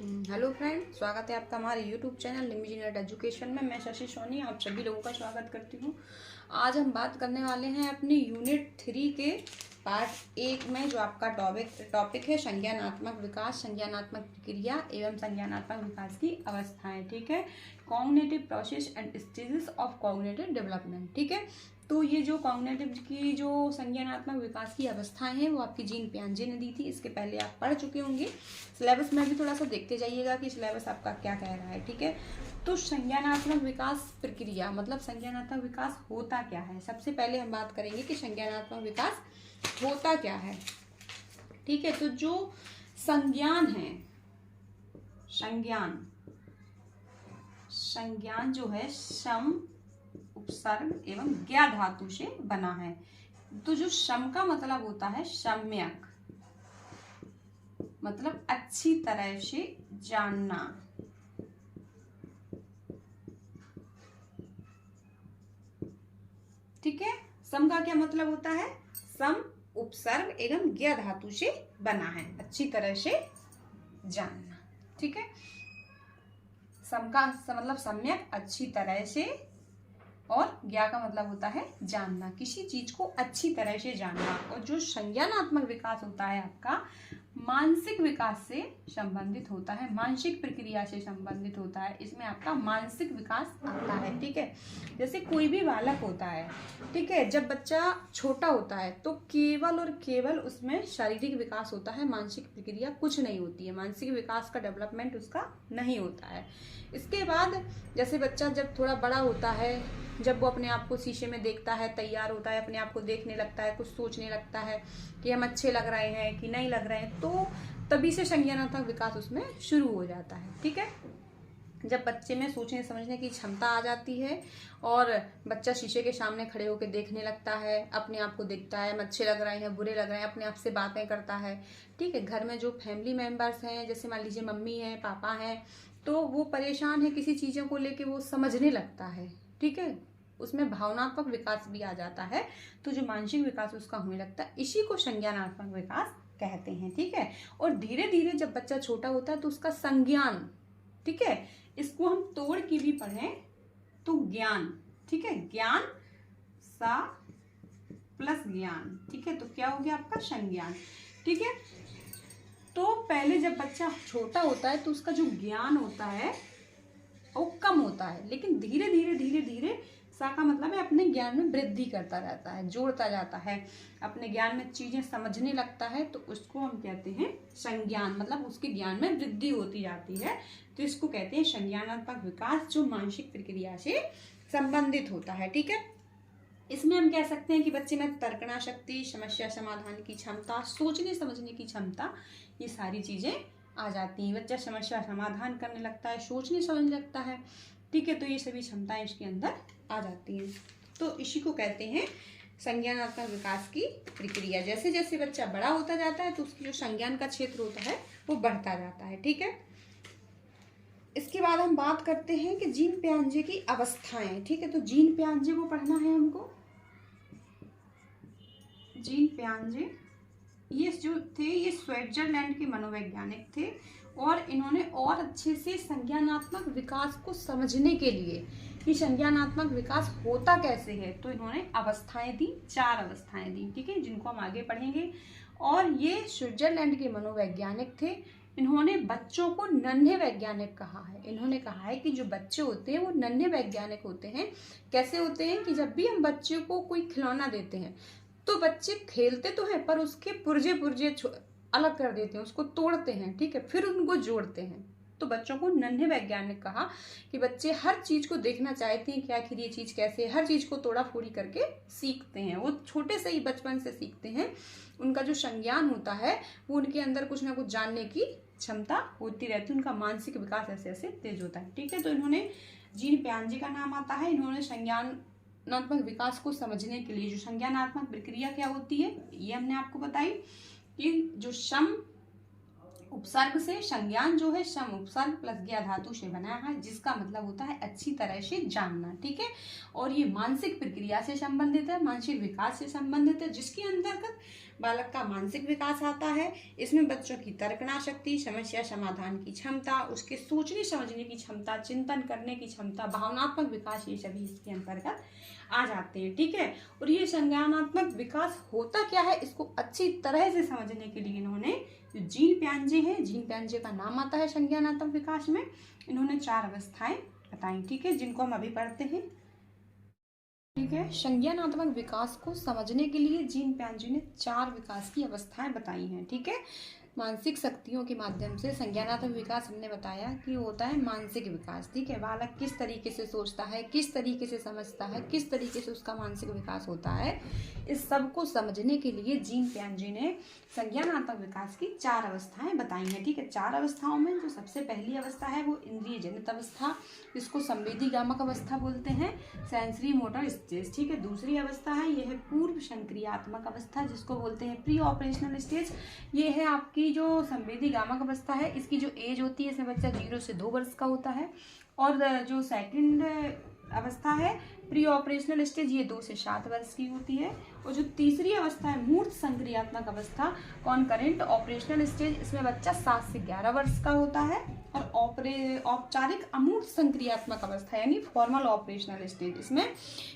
Hello friend, स्वागत है आपका हमारे यूट्यूब चैनल निमिजीनेट एजुकेशन में। मैं शशि सोनी आप सभी लोगों का स्वागत करती हूँ। आज हम बात करने वाले हैं अपनी यूनिट 3 के पार्ट 1 में, जो आपका टॉपिक है संज्ञानात्मक विकास, संज्ञानात्मक प्रक्रिया एवं संज्ञानात्मक विकास की अवस्थाएं। ठीक है, cognitive process and stages of cognitive development. ठीक है, तो ये जो कॉग्निटिव की जो संज्ञानात्मक विकास की अवस्थाएं हैं वो आपकी जीन पियाजे ने दी थी। इसके पहले आप पढ़ चुके होंगे। सिलेबस में भी थोड़ा सा देखते जाइएगा कि सिलेबस आपका क्या कह रहा है। ठीक है, तो संज्ञानात्मक विकास प्रक्रिया मतलब संज्ञानात्मक विकास होता क्या है। सबसे पहले हम बात करेंगे कि संज्ञानात्मक विकास होता क्या है। ठीक है, तो जो संज्ञान है, संज्ञान जो है सम, उपसर्ग एवं ज्ञा धातु से बना है। तो जो सम का मतलब होता है सम्यक, मतलब अच्छी तरह से जानना। ठीक है, सम का क्या मतलब होता है? सम, उपसर्ग एवं ज्ञा धातु से बना है, अच्छी तरह से जानना। ठीक है, सम का मतलब सम्यक, अच्छी तरह से, और ज्ञा का मतलब होता है जानना, किसी चीज को अच्छी तरह से जानना। और जो संज्ञानात्मक विकास होता है आपका मानसिक विकास से संबंधित होता है, मानसिक प्रक्रिया से संबंधित होता है। इसमें आपका मानसिक विकास आता है। ठीक है, जैसे कोई भी बालक होता है, ठीक है, जब बच्चा छोटा होता है तो केवल और केवल उसमें शारीरिक विकास होता है, मानसिक प्रक्रिया कुछ नहीं होती है, मानसिक विकास का डेवलपमेंट उसका नहीं होता है। इसके बाद जैसे बच्चा जब थोड़ा बड़ा होता है, जब वो अपने आप को शीशे में देखता है, तैयार होता है, अपने आप को देखने लगता है, कुछ सोचने लगता है कि हम अच्छे लग रहे हैं कि नहीं लग रहे हैं, तो तभी से संज्ञानात्मक विकास उसमें शुरू हो जाता है। ठीक है, जब बच्चे में सोचने समझने की क्षमता आ जाती है और बच्चा शीशे के सामने खड़े होकर देखने लगता है, अपने आप को देखता है, हम अच्छे लग रहे हैं, बुरे लग रहे हैं, अपने आप से बातें करता है। ठीक है, घर में जो फैमिली मेंबर्स हैं, जैसे मान लीजिए मम्मी है, पापा हैं, तो वो परेशान है किसी चीज़ों को लेके, वो समझने लगता है। ठीक है, उसमें भावनात्मक विकास भी आ जाता है, तो जो मानसिक विकास उसका होने लगता है, इसी को संज्ञानात्मक विकास कहते हैं। ठीक है, और धीरे धीरे जब बच्चा छोटा होता है तो उसका संज्ञान, ठीक है, इसको हम तोड़ के भी पढ़ें तो ज्ञान। ठीक है, ज्ञान सा प्लस ज्ञान। ठीक है, तो क्या हो गया आपका संज्ञान। ठीक है, तो पहले जब बच्चा छोटा होता है तो उसका जो ज्ञान होता है वो कम होता है, लेकिन धीरे धीरे धीरे धीरे सा का मतलब है अपने ज्ञान में वृद्धि करता रहता है, जोड़ता जाता है, अपने ज्ञान में चीजें समझने लगता है, तो उसको हम कहते हैं संज्ञान, मतलब उसके ज्ञान में वृद्धि होती जाती है, तो इसको कहते हैं संज्ञानात्मक विकास, जो मानसिक प्रक्रिया से संबंधित होता है। ठीक है, इसमें हम कह सकते हैं कि बच्चे में तर्कना शक्ति, समस्या समाधान की क्षमता, सोचने समझने की क्षमता, ये सारी चीजें आ जाती हैं। बच्चा समस्या समाधान करने लगता है, सोचने समझने लगता है। ठीक है, तो ये सभी क्षमताएं इसके अंदर आ जाती हैं, तो इसी को कहते हैं संज्ञानात्मक विकास की प्रक्रिया। जैसे जैसे बच्चा बड़ा होता जाता है तो उसकी जो संज्ञान का क्षेत्र होता है वो बढ़ता जाता है। ठीक है, इसके बाद हम बात करते हैं कि जीन पियाजे की अवस्थाएं। ठीक है, तो जीन पियाजे को पढ़ना है हमको। जीन पियाजे ये जो थे, ये स्विट्जरलैंड के मनोवैज्ञानिक थे, और इन्होंने और अच्छे से संज्ञानात्मक विकास को समझने के लिए कि संज्ञानात्मक विकास होता कैसे है, तो इन्होंने अवस्थाएं दी, 4 अवस्थाएं दी। ठीक है, जिनको हम आगे पढ़ेंगे। और ये स्विट्जरलैंड के मनोवैज्ञानिक थे। इन्होंने बच्चों को नन्हे वैज्ञानिक कहा है। इन्होंने कहा है कि जो बच्चे होते हैं वो नन्हे वैज्ञानिक होते हैं। कैसे होते हैं कि जब भी हम बच्चे को कोई खिलौना देते हैं तो बच्चे खेलते तो हैं, पर उसके पुर्जे पुर्जे अलग कर देते हैं, उसको तोड़ते हैं। ठीक है, फिर उनको जोड़ते हैं। तो बच्चों को नन्हे वैज्ञानिक कहा कि बच्चे हर चीज को देखना चाहते हैं कि आखिर ये चीज कैसे है, हर चीज को तोड़ा फोड़ी करके सीखते हैं। वो छोटे से ही बचपन से सीखते हैं। उनका जो संज्ञान होता है वो उनके अंदर कुछ ना कुछ जानने की क्षमता होती रहती है, उनका मानसिक विकास ऐसे ऐसे तेज होता है। ठीक है, तो इन्होंने जीन पियाजे का नाम आता है। इन्होंने संज्ञानात्मक विकास को समझने के लिए जो संज्ञानात्मक प्रक्रिया क्या होती है ये हमने आपको बताई, कि जो सम उपसर्ग से संज्ञान जो है सम उपसर्ग प्लस ज्ञा धातु से बना है, जिसका मतलब होता है अच्छी तरह से जानना। ठीक है, और ये मानसिक प्रक्रिया से संबंधित है, मानसिक विकास से संबंधित है, जिसके अंतर्गत बालक का मानसिक विकास आता है। इसमें बच्चों की तर्कना शक्ति, समस्या समाधान की क्षमता, उसके सोचने समझने की क्षमता, चिंतन करने की क्षमता, भावनात्मक विकास, ये सभी इसके अंतर्गत आ जाते हैं। ठीक है, और ये संज्ञानात्मक विकास होता क्या है, इसको अच्छी तरह से समझने के लिए इन्होंने जो जीन पियाजे हैं, जीन पियाजे का नाम आता है संज्ञानात्मक विकास में, इन्होंने 4 अवस्थाएं बताई। ठीक है, जिनको हम अभी पढ़ते हैं। ठीक है, संज्ञानात्मक विकास को समझने के लिए जीन पियाजे ने 4 विकास की अवस्थाएं बताई हैं। ठीक है, मानसिक शक्तियों के माध्यम से संज्ञानात्मक विकास हमने बताया कि होता है मानसिक विकास। ठीक है, बालक किस तरीके से सोचता है, किस तरीके से समझता है, किस तरीके से उसका मानसिक विकास होता है, इस सब को समझने के लिए जीन पियाजे ने संज्ञानात्मक विकास की 4 अवस्थाएं बताई हैं। ठीक है, 4 अवस्थाओं में जो सबसे पहली अवस्था है वो इंद्रिय जनित अवस्था, जिसको संवेदीगामक अवस्था बोलते हैं, सेंसरी मोटर स्टेज। ठीक है, दूसरी अवस्था है यह है पूर्व संक्रियात्मक अवस्था, जिसको बोलते हैं प्री ऑपरेशनल स्टेज। ये है आपकी जो संवेदीगामक अवस्था है, इसकी जो एज होती है, इसमें बच्चा 0 से 2 वर्ष का होता है। और जो सेकंड अवस्था है प्री ऑपरेशनल स्टेज, ये 2 से 7 वर्ष की होती है। और जो तीसरी अवस्था है मूर्त संक्रियात्मक अवस्था, कॉन्करेंट ऑपरेशनल स्टेज, इसमें बच्चा 7 से 11 वर्ष का होता है। और औपचारिक अमूर्त संक्रियात्मक अवस्था यानी फॉर्मल ऑपरेशनल स्टेज, इसमें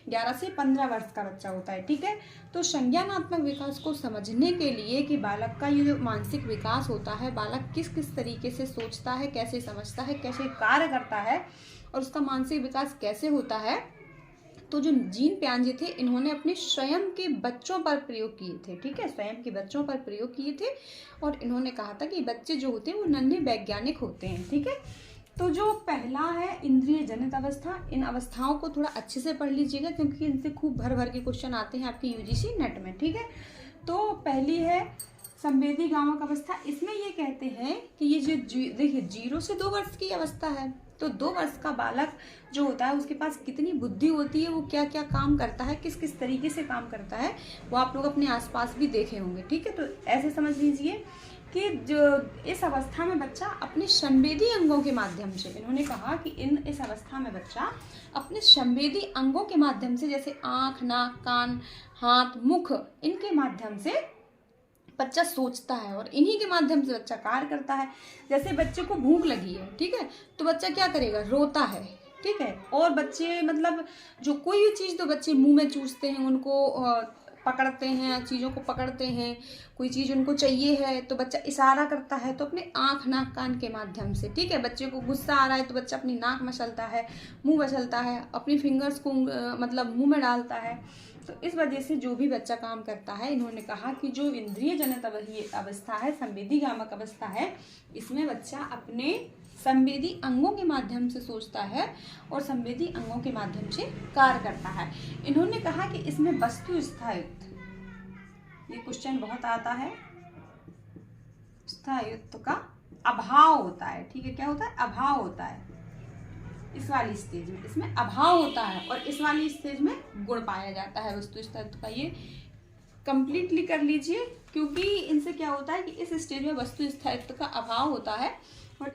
11 से 15 वर्ष का बच्चा होता है। ठीक है, तो संज्ञानात्मक विकास को समझने के लिए कि बालक का ये जो मानसिक विकास होता है, बालक किस किस तरीके से सोचता है, कैसे समझता है, कैसे कार्य करता है और उसका मानसिक विकास कैसे होता है, तो जो जीन पियाजे थे इन्होंने अपने स्वयं के बच्चों पर प्रयोग किए थे। ठीक है, स्वयं के बच्चों पर प्रयोग किए थे और इन्होंने कहा था कि बच्चे जो होते हैं वो नन्हे वैज्ञानिक होते हैं। ठीक है, तो जो पहला है इंद्रिय जनित अवस्था, इन अवस्थाओं को थोड़ा अच्छे से पढ़ लीजिएगा क्योंकि इनसे खूब भर भर के क्वेश्चन आते हैं आपकी यूजीसी नेट में। ठीक है, तो पहली है संवेदीगामक अवस्था। इसमें ये कहते हैं कि ये जो देखिए 0 से 2 वर्ष की अवस्था है, तो 2 वर्ष का बालक जो होता है उसके पास कितनी बुद्धि होती है, वो क्या क्या काम करता है, किस किस तरीके से काम करता है, वो आप लोग अपने आसपास भी देखे होंगे। ठीक है, तो ऐसे समझ लीजिए कि जो इस अवस्था में बच्चा अपने संवेदी अंगों के माध्यम से, इन्होंने कहा कि इस अवस्था में बच्चा अपने संवेदी अंगों के माध्यम से, जैसे आँख, नाक, कान, हाथ, मुख, इनके माध्यम से बच्चा सोचता है और इन्हीं के माध्यम से बच्चा कार्य करता है। जैसे बच्चे को भूख लगी है, ठीक है, तो बच्चा क्या करेगा, रोता है। ठीक है, और बच्चे मतलब जो कोई भी चीज़ तो बच्चे मुंह में चूसते हैं, उनको पकड़ते हैं, चीज़ों को पकड़ते हैं, कोई चीज़ उनको चाहिए है तो बच्चा इशारा करता है, तो अपने आँख, नाक, कान के माध्यम से। ठीक है, बच्चे को गुस्सा आ रहा है तो बच्चा अपनी नाक मसलता है, मुंह मसलता है, अपनी फिंगर्स को मतलब मुंह में डालता है। तो इस वजह से जो भी बच्चा काम करता है, इन्होंने कहा कि जो इंद्रिय जनित अवस्था है, संवेदीगामक अवस्था है, इसमें बच्चा अपने संवेदी अंगों के माध्यम से सोचता है और संवेदी अंगों के माध्यम से कार्य करता है। इन्होंने कहा कि इसमें वस्तु स्थायित्व, ये क्वेश्चन बहुत आता है, स्थायित्व का अभाव होता है। ठीक है, क्या होता है, अभाव होता है इस वाली स्टेज में, इसमें अभाव होता है और इस वाली स्टेज में गुण पाया जाता है वस्तु स्थायित्व का। ये कंप्लीटली कर लीजिए क्योंकि इनसे क्या होता है कि इस स्टेज में वस्तु स्थायित्व का अभाव होता है। और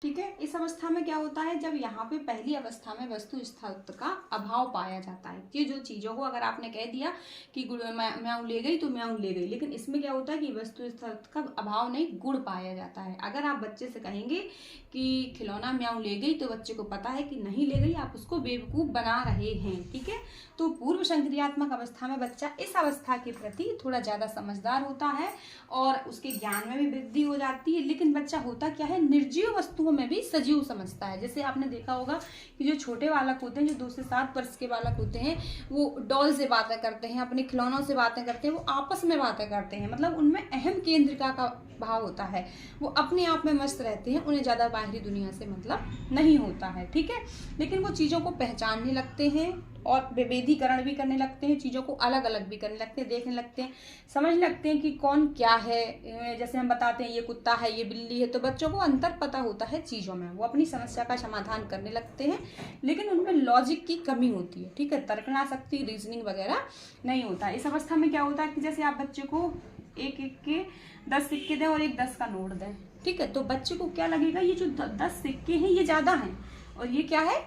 ठीक है, इस अवस्था में क्या होता है, जब यहाँ पे पहली अवस्था में वस्तु स्थायित्व का अभाव पाया जाता है, ये जो चीज़ों को अगर आपने कह दिया कि म्याऊं ले गई तो म्याऊं ले गई, लेकिन इसमें क्या होता है कि वस्तु स्थायित्व का अभाव नहीं, गुण पाया जाता है। अगर आप बच्चे से कहेंगे कि खिलौना म्याऊं ले गई तो बच्चे को पता है कि नहीं ले गई, आप उसको बेवकूफ़ बना रहे हैं। ठीक है, तो पूर्व संक्रियात्मक अवस्था में बच्चा इस अवस्था के प्रति थोड़ा ज़्यादा समझदार होता है और उसके ज्ञान में भी वृद्धि हो जाती है। लेकिन बच्चा होता क्या है, निर्जीव वस्तुओं में भी सजीव समझता है। जैसे आपने देखा होगा कि जो छोटे बालक होते हैं, जो 2 से 7 वर्ष के बालक होते हैं, वो डॉल से बातें करते हैं, अपने खिलौनों से बातें करते हैं, वो आपस में बातें करते हैं, मतलब उनमें अहम केंद्रिका का भाव होता है, वो अपने आप में मस्त रहते हैं, उन्हें ज़्यादा बाहरी दुनिया से मतलब नहीं होता है। ठीक है, लेकिन वो चीज़ों को पहचानने लगते हैं और विभेदीकरण भी करने लगते हैं, चीज़ों को अलग अलग भी करने लगते हैं, देखने लगते हैं, समझ लगते हैं कि कौन क्या है। जैसे हम बताते हैं ये कुत्ता है, ये बिल्ली है, तो बच्चों को अंतर पता होता है चीज़ों में, वो अपनी समस्या का समाधान करने लगते हैं, लेकिन उनमें लॉजिक की कमी होती है। ठीक है, तर्कना शक्ति, रीजनिंग वगैरह नहीं होता। इस अवस्था में क्या होता है कि जैसे आप बच्चे को एक एक के 10 सिक्के दें और एक 10 का नोट दें, ठीक है, तो बच्चे को क्या लगेगा, ये जो 10 सिक्के हैं ये ज़्यादा हैं और ये क्या है,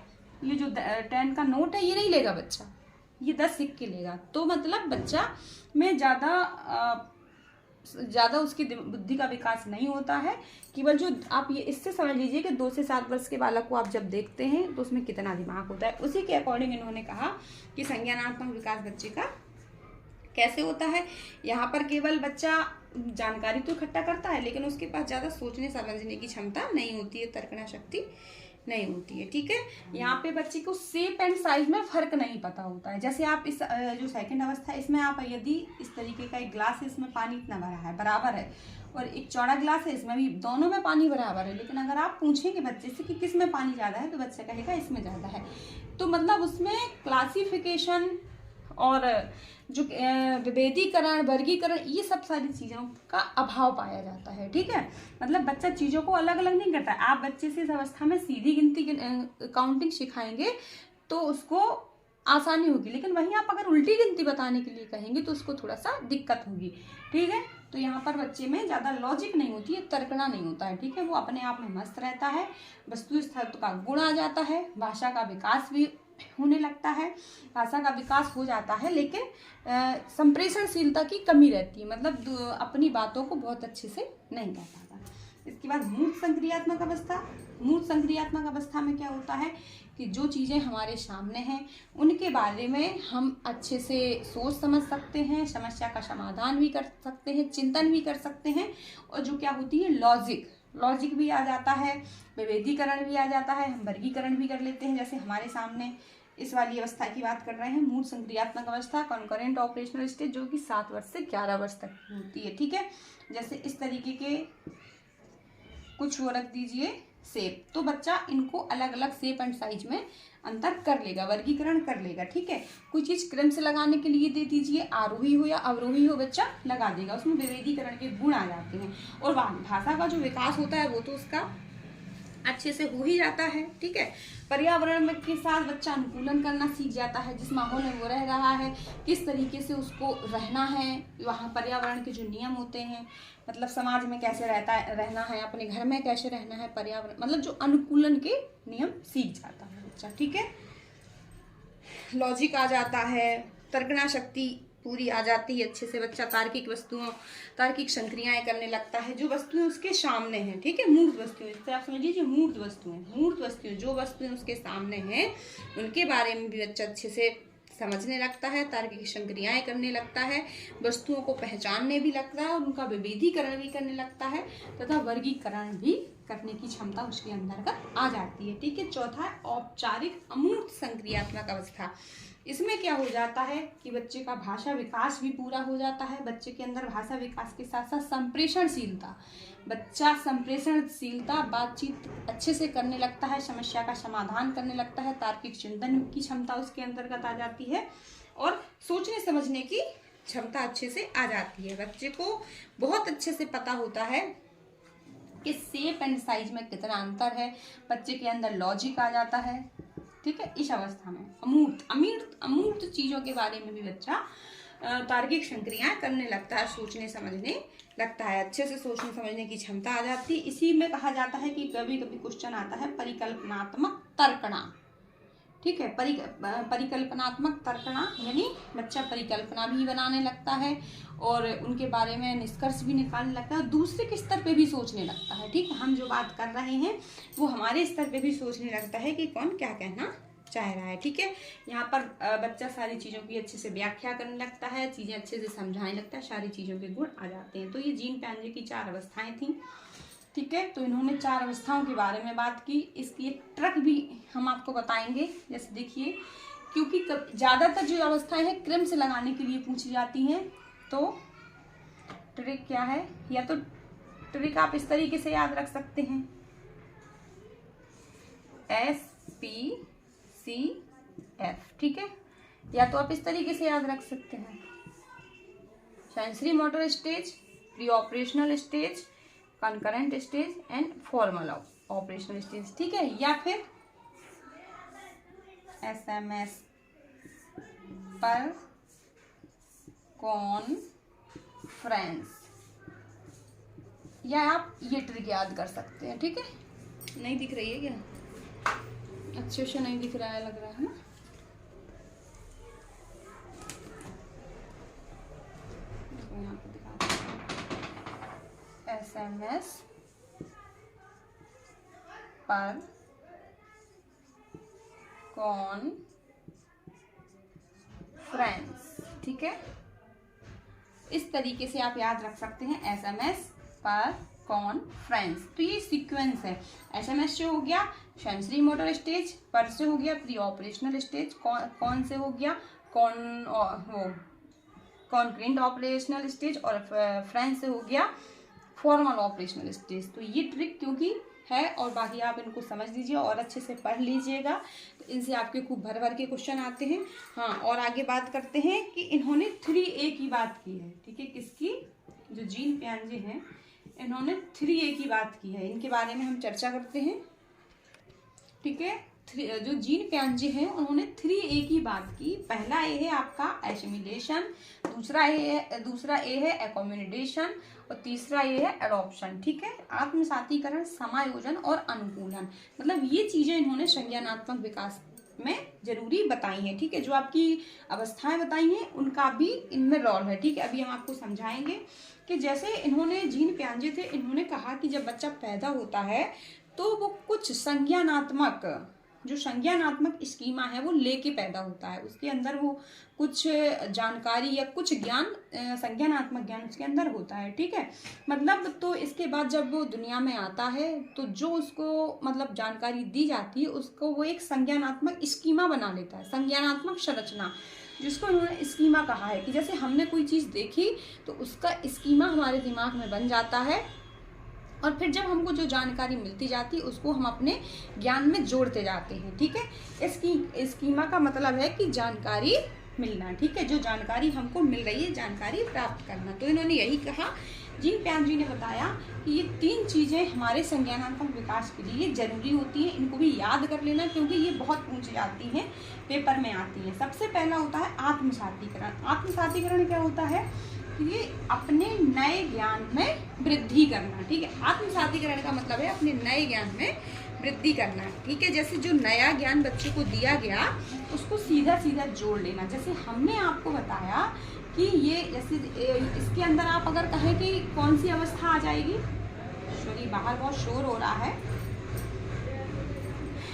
ये जो 10 का नोट है ये नहीं लेगा बच्चा, ये 10 सिक्के लेगा। तो मतलब बच्चा में ज़्यादा ज़्यादा उसकी बुद्धि का विकास नहीं होता है। केवल जो आप ये इससे समझ लीजिए कि 2 से 7 वर्ष के बालक को आप जब देखते हैं तो उसमें कितना दिमाग होता है, उसी के अकॉर्डिंग इन्होंने कहा कि संज्ञानात्मक विकास बच्चे का कैसे होता है। यहाँ पर केवल बच्चा जानकारी तो इकट्ठा करता है, लेकिन उसके पास ज़्यादा सोचने समझने की क्षमता नहीं होती है, तर्कना शक्ति नहीं होती है। ठीक है, यहाँ पे बच्चे को शेप एंड साइज में फर्क नहीं पता होता है। जैसे आप इस जो सेकंड अवस्था है, इसमें आप यदि इस तरीके का एक ग्लास है, इसमें पानी इतना भरा है, बराबर है, और एक चौड़ा ग्लास है, इसमें भी दोनों में पानी बराबर है, लेकिन अगर आप पूछेंगे बच्चे से कि किस में पानी ज़्यादा है, तो बच्चा कहेगा इसमें ज़्यादा है। तो मतलब उसमें क्लासिफिकेशन और जो विभेदीकरण, वर्गीकरण, ये सब सारी चीज़ों का अभाव पाया जाता है। ठीक है, मतलब बच्चा चीज़ों को अलग अलग नहीं करता। आप बच्चे से इस अवस्था में सीधी गिनती काउंटिंग सिखाएंगे तो उसको आसानी होगी, लेकिन वहीं आप अगर उल्टी गिनती बताने के लिए कहेंगे तो उसको थोड़ा सा दिक्कत होगी। ठीक है, तो यहाँ पर बच्चे में ज़्यादा लॉजिक नहीं होती है, तर्कना नहीं होता है। ठीक है, वो अपने आप में मस्त रहता है, वस्तु स्थिरत्व का गुण आ जाता है, भाषा का विकास भी होने लगता है, भाषा का विकास हो जाता है, लेकिन संप्रेषणशीलता की कमी रहती है, मतलब अपनी बातों को बहुत अच्छे से नहीं कह पाता। इसके बाद मूर्त संक्रियात्मक अवस्था। मूर्त संक्रियात्मक अवस्था में क्या होता है कि जो चीज़ें हमारे सामने हैं उनके बारे में हम अच्छे से सोच समझ सकते हैं, समस्या का समाधान भी कर सकते हैं, चिंतन भी कर सकते हैं, और जो क्या होती है लॉजिक भी आ जाता है, विभेदीकरण भी आ जाता है, हम वर्गीकरण भी कर लेते हैं। जैसे हमारे सामने इस वाली अवस्था की बात कर रहे हैं, मूर्त संक्रियात्मक अवस्था, कॉन्करेंट ऑपरेशनल स्टेज, जो कि 7 वर्ष से 11 वर्ष तक की होती है। ठीक है, जैसे इस तरीके के कुछ वो रख दीजिए शेप, तो बच्चा इनको अलग अलग शेप एंड साइज में अंतर कर लेगा, वर्गीकरण कर लेगा। ठीक है, कोई चीज़ क्रम से लगाने के लिए दे दीजिए, आरोही हो या अवरोही हो, बच्चा लगा देगा, उसमें विभेदीकरण के गुण आ जाते हैं। और भाषा का जो विकास होता है वो तो उसका अच्छे से हो ही जाता है। ठीक है, पर्यावरण के साथ बच्चा अनुकूलन करना सीख जाता है, जिस माहौल में वो रह रहा है किस तरीके से उसको रहना है, वहाँ पर्यावरण के जो नियम होते हैं, मतलब समाज में कैसे रहना है, अपने घर में कैसे रहना है, पर्यावरण मतलब जो अनुकूलन के नियम सीख जाता है बच्चा। ठीक है, लॉजिक आ जाता है, तर्कना शक्ति पूरी आ जाती है अच्छे से, बच्चा तार्किक संक्रियाएं करने लगता है, जो वस्तुएं उसके सामने हैं। ठीक है, मूर्त वस्तुएं, इससे आप समझ लीजिए मूर्त वस्तुएं जो वस्तुएं उसके सामने हैं उनके बारे में भी बच्चा अच्छे से समझने लगता है, तार्किक संक्रियाएं करने लगता है, वस्तुओं को पहचानने भी लगता है, और उनका विभेदीकरण भी करने लगता है, तथा वर्गीकरण भी करने की क्षमता उसके अंतर्गत आ जाती है। ठीक है, चौथा है औपचारिक अमूर्त संक्रियात्मक अवस्था। इसमें क्या हो जाता है कि बच्चे का भाषा विकास भी पूरा हो जाता है। बच्चे के अंदर भाषा विकास के साथ साथ संप्रेषणशीलता, बच्चा संप्रेषणशीलता, बातचीत अच्छे से करने लगता है, समस्या का समाधान करने लगता है, तार्किक चिंतन की क्षमता उसके अंतर्गत आ जाती है, और सोचने समझने की क्षमता अच्छे से आ जाती है। बच्चे को बहुत अच्छे से पता होता है कि शेप एंड साइज में कितना अंतर है, बच्चे के अंदर लॉजिक आ जाता है। ठीक है, इस अवस्था में अमूर्त चीजों के बारे में भी बच्चा तार्किक संक्रियाएं करने लगता है, सोचने समझने लगता है, अच्छे से सोचने समझने की क्षमता आ जाती है। इसी में कहा जाता है कि कभी कभी क्वेश्चन आता है परिकल्पनात्मक तर्कना। ठीक है, परिकल्पनात्मक तर्कना यानी बच्चा परिकल्पना भी बनाने लगता है और उनके बारे में निष्कर्ष भी निकालने लगता है, दूसरे के स्तर पे भी सोचने लगता है। ठीक है, हम जो बात कर रहे हैं वो हमारे स्तर पे भी सोचने लगता है कि कौन क्या कहना चाह रहा है। ठीक है, यहाँ पर बच्चा सारी चीज़ों की अच्छे से व्याख्या करने लगता है, चीज़ें अच्छे से समझाने लगता है, सारी चीज़ों के गुण आ जाते हैं। तो ये जीन पियाजे की 4 अवस्थाएं थी। ठीक है, तो इन्होंने 4 अवस्थाओं के बारे में बात की। इसकी एक ट्रिक भी हम आपको बताएंगे। जैसे देखिए, क्योंकि ज़्यादातर जो अवस्थाएं हैं क्रम से लगाने के लिए पूछी जाती हैं, तो ट्रिक क्या है, या तो ट्रिक आप इस तरीके से याद रख सकते हैं, SPCF। ठीक है, या तो आप इस तरीके से याद रख सकते हैं, sensory motor stage, pre operational stage, concurrent stage and formal operational stage. ठीक है, या फिर SMS पर कॉन्फ्रेंस, या आप ये ट्रिक याद कर सकते हैं। ठीक है, नहीं दिख रही है क्या, अच्छे से नहीं दिख रहा है, लग रहा है ना। यहाँ पे दिखा SMS पर कॉन्फ्रेंस। ठीक है, इस तरीके से आप याद रख सकते हैं, SMS पर कॉन्फ्रेंस। तो ये सीक्वेंस है। SMS से हो गया सेंसरी मोटर स्टेज, पर से हो गया प्री ऑपरेशनल स्टेज, कौन से हो गया कॉन्क्रीट ऑपरेशनल स्टेज, और फ्रेंच से हो गया फॉर्मल ऑपरेशनल स्टेज। तो ये ट्रिक क्योंकि है, और बाकी आप इनको समझ लीजिए और अच्छे से पढ़ लीजिएगा, तो इनसे आपके खूब भर भर के क्वेश्चन आते हैं। हाँ, और आगे बात करते हैं कि इन्होंने 3A की बात की है। ठीक है, किसकी? जो जीन पियाजे हैं, इन्होंने 3A की बात की है, इनके बारे में हम चर्चा करते हैं। ठीक है, जो जीन पियाजे हैं उन्होंने 3A की बात की। पहला ए है आपका एसिमिलेशन, दूसरा ए है एकोमोडेशन, और तीसरा ये है एडॉप्शन। ठीक है, आत्मसातीकरण, समायोजन और अनुकूलन, मतलब ये चीजें इन्होंने संज्ञानात्मक विकास में जरूरी बताई हैं। ठीक है, जो आपकी अवस्थाएं बताई हैं उनका भी इनमें रोल है। ठीक है, अभी हम आपको समझाएंगे कि जैसे इन्होंने जीन पियाजे थे, इन्होंने कहा कि जब बच्चा पैदा होता है तो वो कुछ जो संज्ञानात्मक स्कीमा है वो लेके पैदा होता है, उसके अंदर वो कुछ जानकारी या कुछ ज्ञान, संज्ञानात्मक ज्ञान उसके अंदर होता है। ठीक है, मतलब तो इसके बाद जब वो दुनिया में आता है तो जो उसको मतलब जानकारी दी जाती है उसको वो एक संज्ञानात्मक स्कीमा बना लेता है, संज्ञानात्मक संरचना, जिसको उन्होंने स्कीमा कहा है। कि जैसे हमने कोई चीज़ देखी तो उसका स्कीमा हमारे दिमाग में बन जाता है, और फिर जब हमको जो जानकारी मिलती जाती है उसको हम अपने ज्ञान में जोड़ते जाते हैं। ठीक है, इसकी स्कीमा का मतलब है कि जानकारी मिलना। ठीक है, जो जानकारी हमको मिल रही है, जानकारी प्राप्त करना। तो इन्होंने यही कहा, जीन पियाजे ने बताया कि ये 3 चीज़ें हमारे संज्ञानात्मक विकास के लिए जरूरी होती हैं। इनको भी याद कर लेना क्योंकि ये बहुत पूछी जाती हैं, पेपर में आती हैं। सबसे पहला होता है आत्मसातीकरण। आत्मसातीकरण क्या होता है? ये अपने नए ज्ञान में वृद्धि करना। ठीक है, आत्मसातीकरण का मतलब है अपने नए ज्ञान में वृद्धि करना। ठीक है, जैसे जो नया ज्ञान बच्चे को दिया गया उसको सीधा सीधा जोड़ लेना। जैसे हमने आपको बताया कि ये जैसे इसके अंदर आप अगर कहें कि कौन सी अवस्था आ जाएगी, सॉरी बाहर बहुत शोर हो रहा है,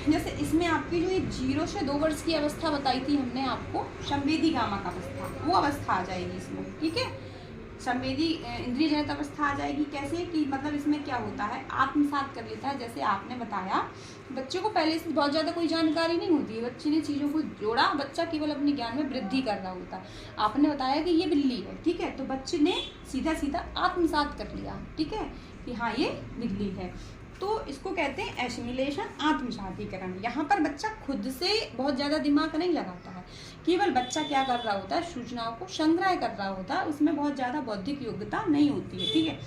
जैसे इसमें आपकी जो ये 0 से 2 वर्ष की अवस्था बताई थी हमने आपको, संवेदीगामक अवस्था, वो अवस्था आ जाएगी इसमें। ठीक है, संवेदी इंद्रिय जनित अवस्था आ जाएगी। कैसे कि मतलब इसमें क्या होता है, आत्मसात कर लेता है। जैसे आपने बताया, बच्चे को पहले से बहुत ज़्यादा कोई जानकारी नहीं होती है, बच्चे ने चीज़ों को जोड़ा, बच्चा केवल अपने ज्ञान में वृद्धि कर रहा होता है। आपने बताया कि ये बिल्ली है, ठीक है, तो बच्चे ने सीधा सीधा आत्मसात कर लिया। ठीक है, कि हाँ ये बिल्ली है। तो इसको कहते हैं एसिमिलेशन, आत्मसातीकरण। यहाँ पर बच्चा खुद से बहुत ज़्यादा दिमाग नहीं लगाता है, केवल बच्चा क्या कर रहा होता है, सूचनाओं को संग्रह कर रहा होता है, उसमें बहुत ज़्यादा बौद्धिक योग्यता नहीं होती है। ठीक है,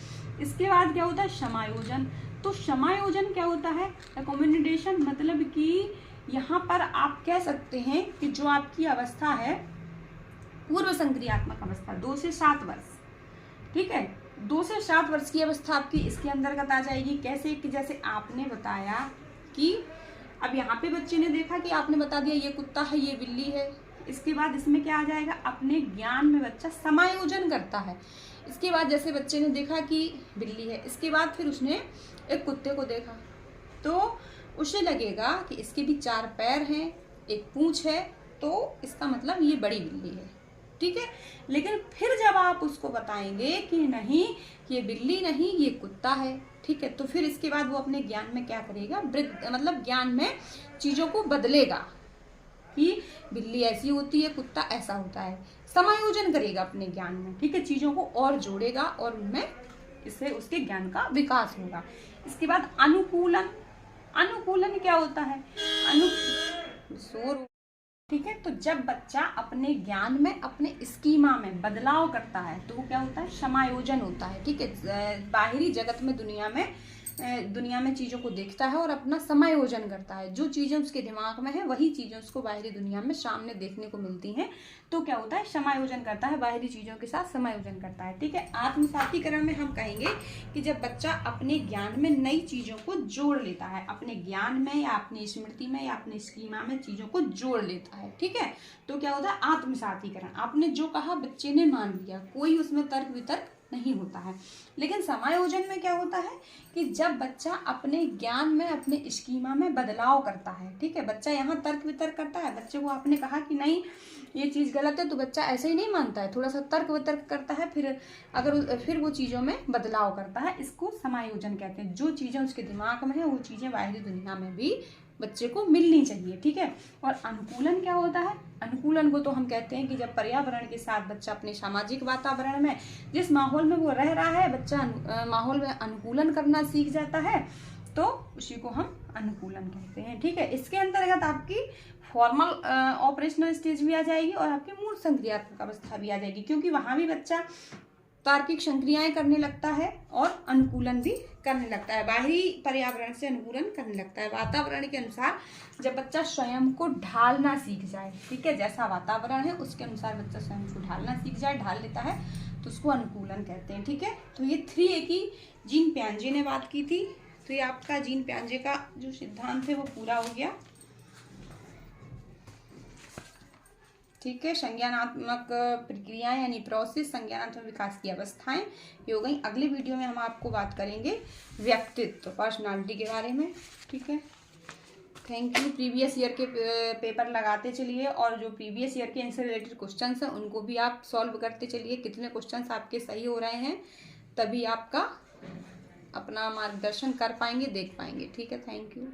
इसके बाद क्या होता है, समायोजन। तो समायोजन क्या होता है, एकोमोडेशन, मतलब कि यहाँ पर आप कह सकते हैं कि जो आपकी अवस्था है पूर्व संक्रियात्मक अवस्था 2 से 7 वर्ष, ठीक है, 2 से 7 वर्ष की अवस्था आपकी इसके अंतर्गत आ जाएगी। कैसे कि जैसे आपने बताया कि अब यहाँ पे बच्चे ने देखा कि आपने बता दिया ये कुत्ता है, ये बिल्ली है, इसके बाद इसमें क्या आ जाएगा, अपने ज्ञान में बच्चा समायोजन करता है। इसके बाद जैसे बच्चे ने देखा कि बिल्ली है, इसके बाद फिर उसने एक कुत्ते को देखा तो उसे लगेगा कि इसके भी 4 पैर हैं, एक पूंछ है, तो इसका मतलब ये बड़ी बिल्ली है। ठीक है, लेकिन फिर जब आप उसको बताएंगे कि नहीं ये बिल्ली नहीं ये कुत्ता है, ठीक है, तो फिर इसके बाद वो अपने ज्ञान में क्या करेगा, मतलब ज्ञान में चीज़ों को बदलेगा कि बिल्ली ऐसी होती है, कुत्ता ऐसा होता है, समायोजन करेगा अपने ज्ञान में। ठीक है, चीज़ों को और जोड़ेगा और उनमें इससे उसके ज्ञान का विकास होगा। इसके बाद अनुकूलन। अनुकूलन क्या होता है, ठीक है, तो जब बच्चा अपने ज्ञान में अपने स्कीमा में बदलाव करता है तो वो क्या होता है, समायोजन होता है। ठीक है, बाहरी जगत में दुनिया में चीज़ों को देखता है और अपना समायोजन करता है। जो चीज़ें उसके दिमाग में है वही चीज़ें उसको बाहरी दुनिया में सामने देखने को मिलती हैं, तो क्या होता है, समायोजन करता है, बाहरी चीज़ों के साथ समायोजन करता है। ठीक है, आत्मसातीकरण में हम कहेंगे कि जब बच्चा अपने ज्ञान में नई चीज़ों को जोड़ लेता है, अपने ज्ञान में या अपनी स्मृति में या अपने स्कीमा में चीज़ों को जोड़ लेता है। ठीक है, तो क्या होता है, आत्मसातीकरण। आपने जो कहा बच्चे ने मान लिया, कोई उसमें तर्क वितर्क नहीं होता है। लेकिन समायोजन में क्या होता है कि जब बच्चा अपने ज्ञान में, अपने स्कीमा में बदलाव करता है, ठीक है। बच्चा यहाँ तर्क वितर्क करता है, बच्चे को आपने कहा कि नहीं ये चीज़ गलत है, तो बच्चा ऐसे ही नहीं मानता है, थोड़ा सा तर्क वितर्क करता है, फिर वो चीज़ों में बदलाव करता है। इसको समायोजन कहते हैं। जो चीज़ें उसके दिमाग में है वो चीज़ें बाहरी दुनिया में भी बच्चे को मिलनी चाहिए, ठीक है। और अनुकूलन क्या होता है? अनुकूलन को तो हम कहते हैं कि जब पर्यावरण के साथ बच्चा अपने सामाजिक वातावरण में, जिस माहौल में वो रह रहा है, बच्चा माहौल में अनुकूलन करना सीख जाता है, तो उसी को हम अनुकूलन कहते हैं, ठीक है। इसके अंतर्गत आपकी फॉर्मल ऑपरेशनल स्टेज भी आ जाएगी और आपकी मूल संक्रियात्मक अवस्था भी आ जाएगी, क्योंकि वहां भी बच्चा तार्किक संक्रियाएं करने लगता है और अनुकूलन भी करने लगता है, बाहरी पर्यावरण से अनुकूलन करने लगता है। वातावरण के अनुसार जब बच्चा स्वयं को ढालना सीख जाए, ठीक है, जैसा वातावरण है उसके अनुसार बच्चा स्वयं को ढालना सीख जाए, ढाल लेता है, तो उसको अनुकूलन कहते हैं, ठीक है। तो ये 3A की जीन पियाजे ने बात की थी। तो ये आपका जीन पियाजे का जो सिद्धांत है वो पूरा हो गया, ठीक है। संज्ञानात्मक प्रक्रियाएं यानी प्रोसेस, संज्ञानात्मक विकास की अवस्थाएं ये हो गई। अगले वीडियो में हम आपको बात करेंगे व्यक्तित्व, पर्सनालिटी के बारे में, ठीक है। Thank you. प्रीवियस ईयर के पेपर लगाते चलिए और जो प्रीवियस ईयर के इनसे रिलेटेड क्वेश्चंस हैं उनको भी आप सॉल्व करते चलिए। कितने क्वेश्चंस आपके सही हो रहे हैं तभी आपका अपना मार्गदर्शन कर पाएंगे, देख पाएंगे, ठीक है। Thank you.